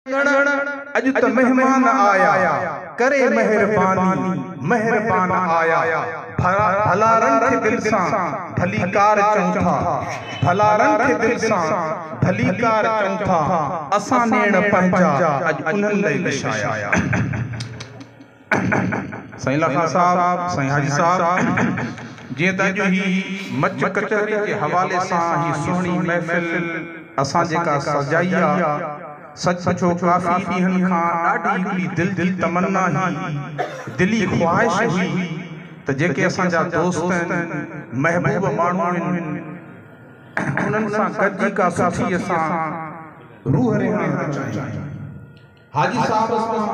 अज तो मेहमान आया करे मेहरबानी मेहरबान आया भला रंग दिल सा भली कार चौथा भला रंग दिल सा भली कार चौथा असा नेण पंहिंजा अज उन्हनि लई विछाया। साईं लखा साहब साईं हाजी साहब जीअं त अॼु ही मच कचहरी जे हवाले सां ही सुहिणी महफ़िल असां जेका सजाई आहे सच पुछो काफ़ी ॾींहंनि खां ॾाढी हिकिड़ी दिल जी तमन्ना हुई दिली ख़्वाहिश हुई त जेके असांजा दोस्त आहिनि महबूब माण्हू आहिनि उन्हनि सां गॾिजी का सुठी असां रूह रिहाइणु चाहियूं। हाजी साहब सां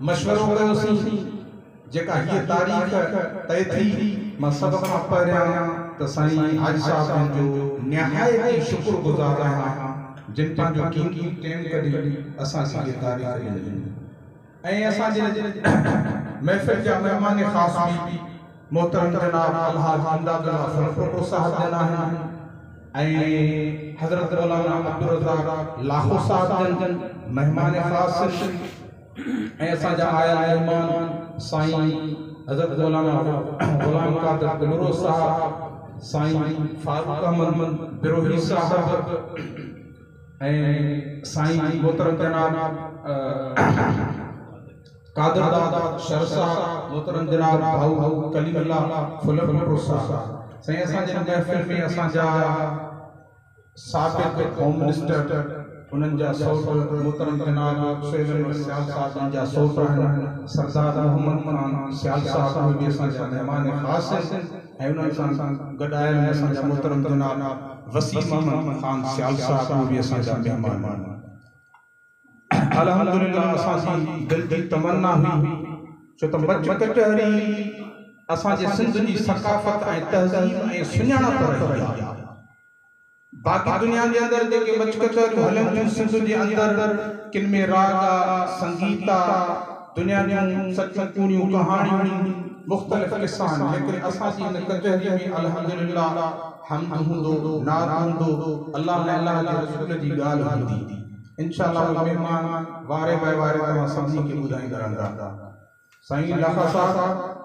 मशवरो कयोसीं जेका हीअ तारीख़ तय थी मां सभ खां पहिरियां त साईं हाजी साहब जो निहायती शुक्रगुज़ार आहियां जिन पंहिंजो कीमती टाइम कढी असांजी तारीख़ ॾिनी ऐं असांजे महफ़िल जा महिमान ख़ास बि मोहतरम जनाब अलहाज इमदादुल्लाह फरफुको साहब जना आहिनि ऐं हज़रत मौलाना अब्दुल रज़ाक लाहो साहब जन महिमान ख़ास ऐं असांजा आयल महिमान साईं हज़रत मौलाना ग़ुलाम क़ादिर बिलरो साहब साईं फारूक अहमद बिरोही साहब ऐं साईं मोहतरम जनाब कादर दादा शर साहब मोहतरम जनाब भाऊ कलीमुल्लाह फुलपुर साहब साईं असांजे महफ़िल में असांजा साबिक़ होम मिनिस्टर उन्हनि जा सौट मोहतरम जनाब सैयद सियाल साहब जा सौट आहिनि सरदार मोहम्मद खान सियाल साहब बि असांजा महिमान ख़ास आहिनि ऐं उन्हनि सां गॾु आयल असांजा मोहतरम जनाब वसीम अहमद खान सियाल साहब भी असांजा महिमान अल्हम्दुलिल्लाह असांजी दिल जी तमन्ना हुई छो त मच कचहरी असांजे सिंध जी सकाफ़त ऐं तहज़ीब ऐं सुञाणप रही आहे। बाक़ी दुनिया जे अंदर जेके मच कचहरियूं हलन थियूं सिंध जे अंदर किन में राग आहे संगीत आहे दुनिया जूं सचूं कूड़ियूं कहाणियूं मुख़्तलिफ़ क़िस्सा आहिनि लेकिन असांजी हिन कचहरी में अल्हम्दुलिल्लाह हमद हूंदो नात हूंदो अल्लाह जे रसूल जी ॻाल्हि हूंदी इंशाअल्लाह महिमान वारे वारे तव्हां सभिनी खे ॿुधाईंदा रहंदा। साईं लाखा साहब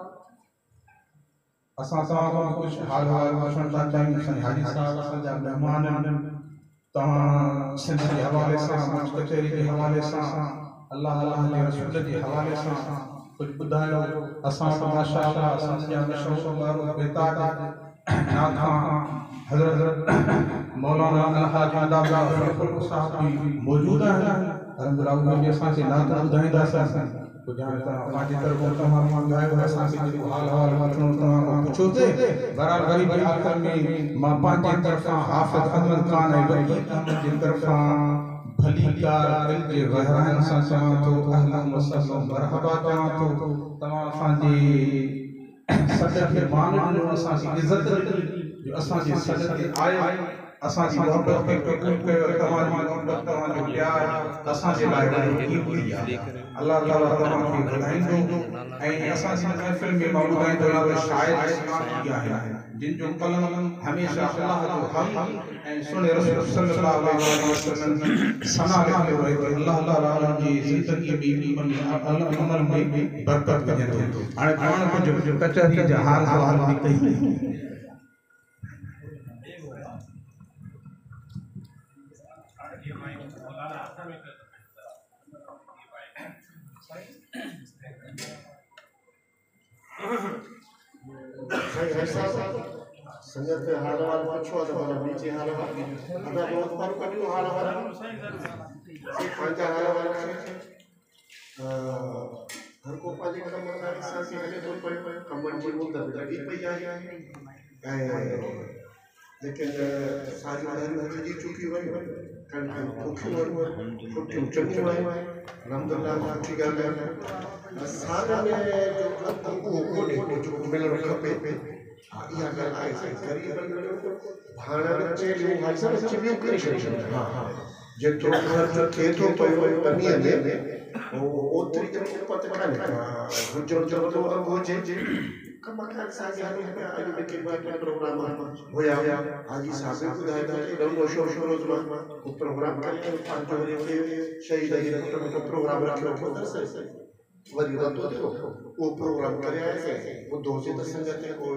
असां तव्हां खां कुझु हाल पुछण था चाहियूं। साईं हाजी साहब असांजा महिमान आहिनि तव्हां सिंध जे हवाले सां मच कचहरी जे हवाले सां अल्लाह जे रसूल जे हवाले सां कुझु ॿुधायो। असां वटि माशाअल्लाह असांजा मशहूर बेताज नाथा हज़रत मौलाना अलहाज इमदादुल्लाह फरफुको साहब भी मौजूद आहिनि अल्हम्दुलिल्लाह उहे असांखे नात ॿुधाईंदासीं कुझु हाणे तव्हां पंहिंजी तरफ़ां तमामु ॻायो असांखे जेको हाल वठणो तव्हां खां पुछो थिए बहरहाल वरी बि आख़िर में मां पंहिंजे तरफ़ां हाफ़िज़ अहमद खान ऐं वकील अहमद जे तरफ़ां भली कार दिल जे वहराइण सां चवां थो अहलन व सहलन मरहबा चवां थो। तव्हां असांजी सॾ खे मान ॾिनो असांजी इज़त ॾिनी जो असांजे सॾ ते आयो असांजी मोहबत खे क़बूल कयो तव्हांजी मोहबत तव्हांजो प्यार असांजे लाइ ॾाढो क़ीमती आहे। अल्लाह ताला तव्हांखे वधाईंदो ऐं असांजी महफ़िल में मां ॿुधाईंदो आहियां त शाइर इस्लामी आहिनि जिन जो कलम हमेशह अल्लाह जो हक़ ऐं सुने रसूल सल्लल्लाहु अलैहि वसल्लम जी सना लिखंदो रहे थो। अल्लाह ताला जी ज़िंदगी में अमल में बरकत विझे थो। हाणे पाण कुझु कचहरी जा हाल हवाल बि कई संगत हाल वाल पुछो तो बोला नीचे हाल वाल अदा बहुत पर करियो हाल वाल पंहिंजा हाल वाल हर को पंहिंजे कम में सांसी हले तो पे कमन जी मुद्दत लगी पई आहे ऐं लेकिन सारी हर जी चुकी वई कल खुटियूं चंगियूं आहिनि अल्हम्दुलिल्लाह सुठी ॻाल्हि आहे। साल में जो कोॾे जेको मिलणु खपे इहा ॻाल्हि आहे साईं ग़रीबनि भाणनि चेलियूं भाई सभु चिबियूं करे छॾियूं हा जेतिरो ख़र्चु थिए थो पियो तमीअ में ओतिरी उपत कान्हे हुजण जो हुजे कमाकार साजी हमें आज के बाद प्रोग्राम होया हाजी साहब को दायित्व है दोनों शोरोज में वो प्रोग्राम करके पांच जोड़े के शहीद है तो प्रोग्राम रखे हो उधर से वरी तो वो प्रोग्राम करे है वो दो से दस संगत है वो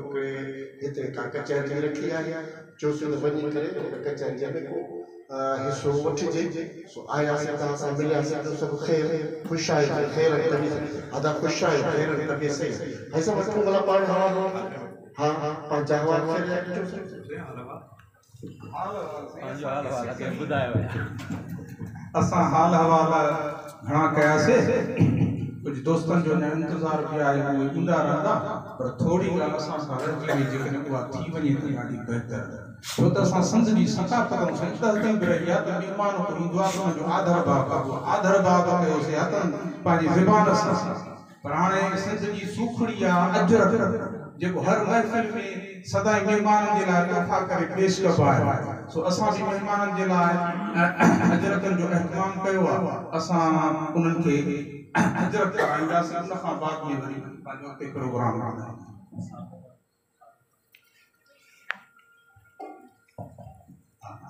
इतने का कचहरी रखी है जो से बनी करे कचहरी में को हिस्सों वठी जे सो आया से ता मिलिया से तो सब खैर खुशाई खैर तभी अदा खुशाई खैर तभी से ऐसा वस्तु वाला पार हां हां पांच जवाब खैर हाल वाला के बुधायो असा हाल हवाला घणा कयासे कुछ दोस्तन जो ने इंतजार किया है वो इंदा रहंदा पर थोड़ी गाल असा सा रखी हुई जेकने उहा थी वने त ॾाढी बहितर छो त असां संत जी सकाफत संत ते बिरया त मेहमान को इंदुआ जो आदर भाव कयो से हतन पाजी ज़बान सां पर हाणे संत जी सुखड़िया अजर जेको हर महफिल में सदाई मेहमानन जे लाइ तोहफा करे पेश कबो आहे सो असां भी मेहमानन जे लाइ अजरतन जो एहतमाम कयो आहे असां उन्हनि खे अजरत कराईंदासीं उन खां बाद में वरी पंहिंजो हुते प्रोग्राम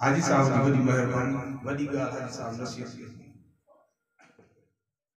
हाजी साहब जी वॾी महिरबानी वॾी ॻाल्हि हाजी साहब नसीहत